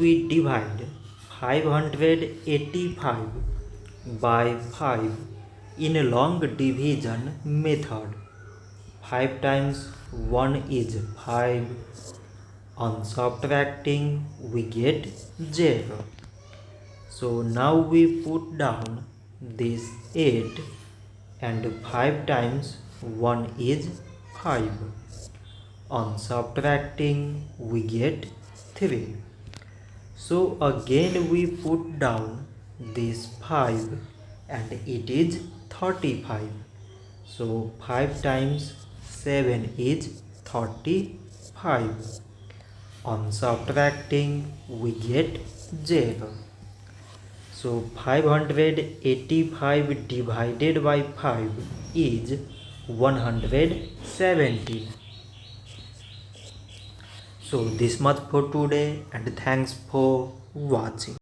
we divide 585 by 5 in a long division method. 5 times 1 is 5. On subtracting we get 0. So now we put down this 8 and 5 times 1 is 5. On subtracting we get 3. So again we put down this 5 and it is 35. So 5 times 7 is 35. On subtracting we get 0. So 585 divided by 5 is 117. So this much for today and thanks for watching.